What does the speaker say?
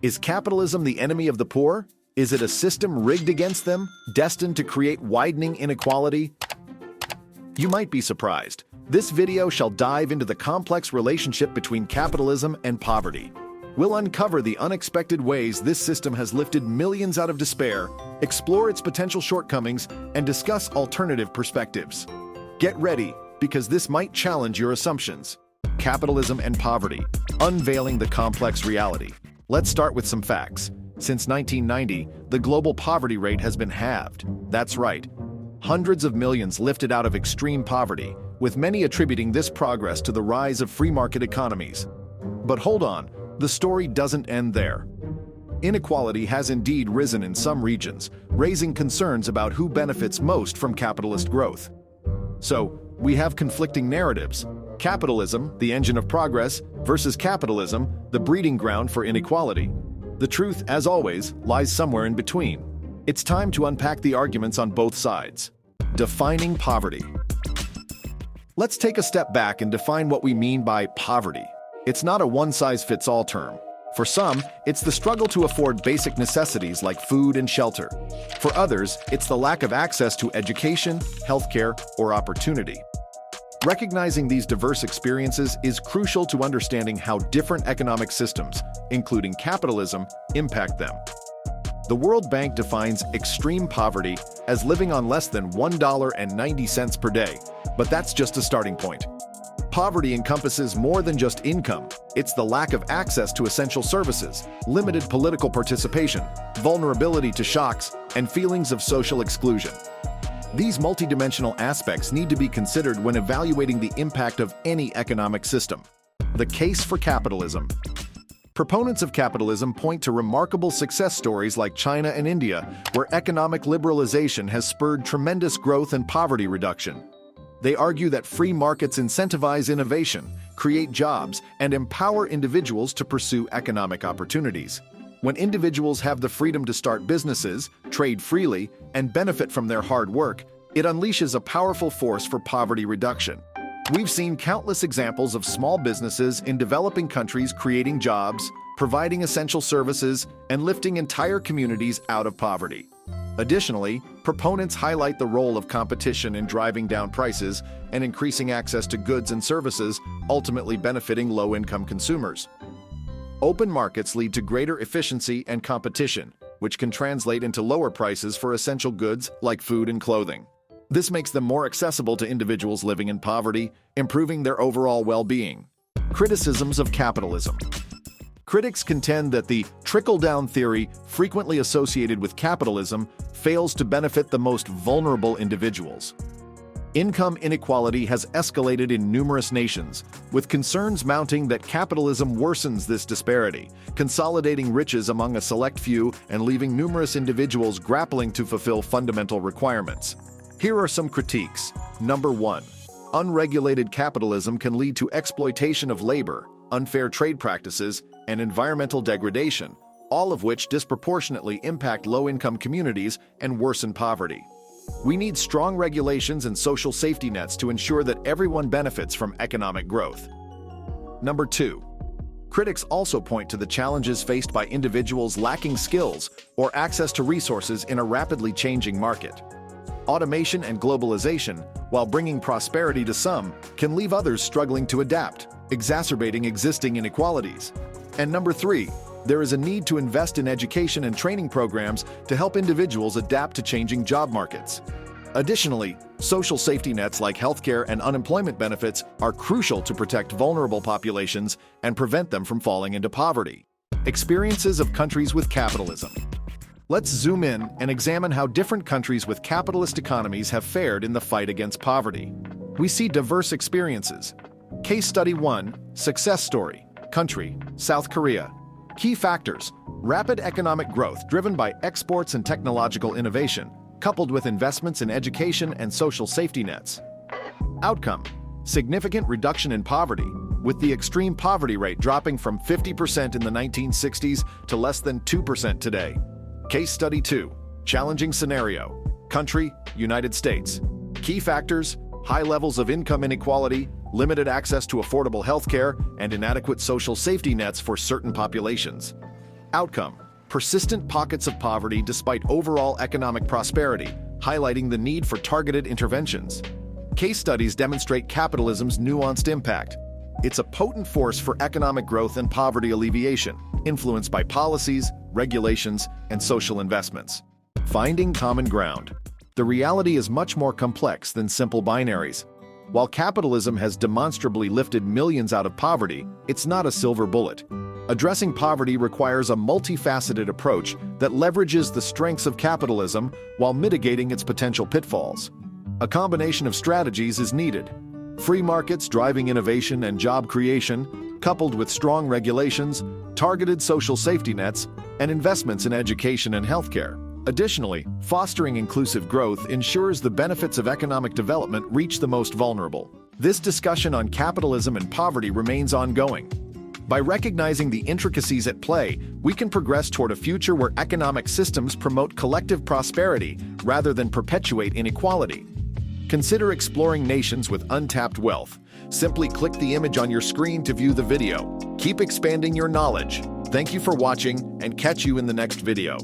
Is capitalism the enemy of the poor? Is it a system rigged against them, destined to create widening inequality? You might be surprised. This video shall dive into the complex relationship between capitalism and poverty. We'll uncover the unexpected ways this system has lifted millions out of despair, explore its potential shortcomings, and discuss alternative perspectives. Get ready, because this might challenge your assumptions. Capitalism and poverty, unveiling the complex reality. Let's start with some facts. Since 1990, the global poverty rate has been halved. That's right. Hundreds of millions lifted out of extreme poverty, with many attributing this progress to the rise of free market economies. But hold on, the story doesn't end there. Inequality has indeed risen in some regions, raising concerns about who benefits most from capitalist growth. So, we have conflicting narratives. Capitalism, the engine of progress, versus capitalism, the breeding ground for inequality. The truth, as always, lies somewhere in between. It's time to unpack the arguments on both sides. Defining poverty. Let's take a step back and define what we mean by poverty. It's not a one-size-fits-all term. For some, it's the struggle to afford basic necessities like food and shelter. For others, it's the lack of access to education, healthcare, or opportunity. Recognizing these diverse experiences is crucial to understanding how different economic systems, including capitalism, impact them. The World Bank defines extreme poverty as living on less than $1.90 per day, but that's just a starting point. Poverty encompasses more than just income. It's the lack of access to essential services, limited political participation, vulnerability to shocks, and feelings of social exclusion. These multidimensional aspects need to be considered when evaluating the impact of any economic system. The case for capitalism. Proponents of capitalism point to remarkable success stories like China and India, where economic liberalization has spurred tremendous growth and poverty reduction. They argue that free markets incentivize innovation, create jobs, and empower individuals to pursue economic opportunities. When individuals have the freedom to start businesses, trade freely, and benefit from their hard work, it unleashes a powerful force for poverty reduction. We've seen countless examples of small businesses in developing countries creating jobs, providing essential services, and lifting entire communities out of poverty. Additionally, proponents highlight the role of competition in driving down prices and increasing access to goods and services, ultimately benefiting low-income consumers. Open markets lead to greater efficiency and competition, which can translate into lower prices for essential goods like food and clothing. This makes them more accessible to individuals living in poverty, improving their overall well-being. Criticisms of capitalism. Critics contend that the trickle-down theory, frequently associated with capitalism, fails to benefit the most vulnerable individuals. Income inequality has escalated in numerous nations, with concerns mounting that capitalism worsens this disparity, consolidating riches among a select few and leaving numerous individuals grappling to fulfill fundamental requirements. Here are some critiques. Number 1. Unregulated capitalism can lead to exploitation of labor, unfair trade practices, and environmental degradation, all of which disproportionately impact low-income communities and worsen poverty. We need strong regulations and social safety nets to ensure that everyone benefits from economic growth. Number 2. Critics also point to the challenges faced by individuals lacking skills or access to resources in a rapidly changing market. Automation and globalization, while bringing prosperity to some, can leave others struggling to adapt, exacerbating existing inequalities. And number 3. There is a need to invest in education and training programs to help individuals adapt to changing job markets. Additionally, social safety nets like healthcare and unemployment benefits are crucial to protect vulnerable populations and prevent them from falling into poverty. Experiences of countries with capitalism. Let's zoom in and examine how different countries with capitalist economies have fared in the fight against poverty. We see diverse experiences. Case Study 1, Success Story, Country, South Korea. Key factors: rapid economic growth driven by exports and technological innovation, coupled with investments in education and social safety nets. Outcome: significant reduction in poverty, with the extreme poverty rate dropping from 50% in the 1960s to less than 2% today. Case Study 2, Challenging Scenario, Country, United States. Key factors: high levels of income inequality, limited access to affordable healthcare, and inadequate social safety nets for certain populations. Outcome: persistent pockets of poverty despite overall economic prosperity, highlighting the need for targeted interventions. Case studies demonstrate capitalism's nuanced impact. It's a potent force for economic growth and poverty alleviation, influenced by policies, regulations, and social investments. Finding common ground. The reality is much more complex than simple binaries. While capitalism has demonstrably lifted millions out of poverty, it's not a silver bullet. Addressing poverty requires a multifaceted approach that leverages the strengths of capitalism while mitigating its potential pitfalls. A combination of strategies is needed. Free markets driving innovation and job creation, coupled with strong regulations, targeted social safety nets, and investments in education and healthcare. Additionally, fostering inclusive growth ensures the benefits of economic development reach the most vulnerable. This discussion on capitalism and poverty remains ongoing. By recognizing the intricacies at play, we can progress toward a future where economic systems promote collective prosperity rather than perpetuate inequality. Consider exploring nations with untapped wealth. Simply click the image on your screen to view the video. Keep expanding your knowledge. Thank you for watching, and catch you in the next video.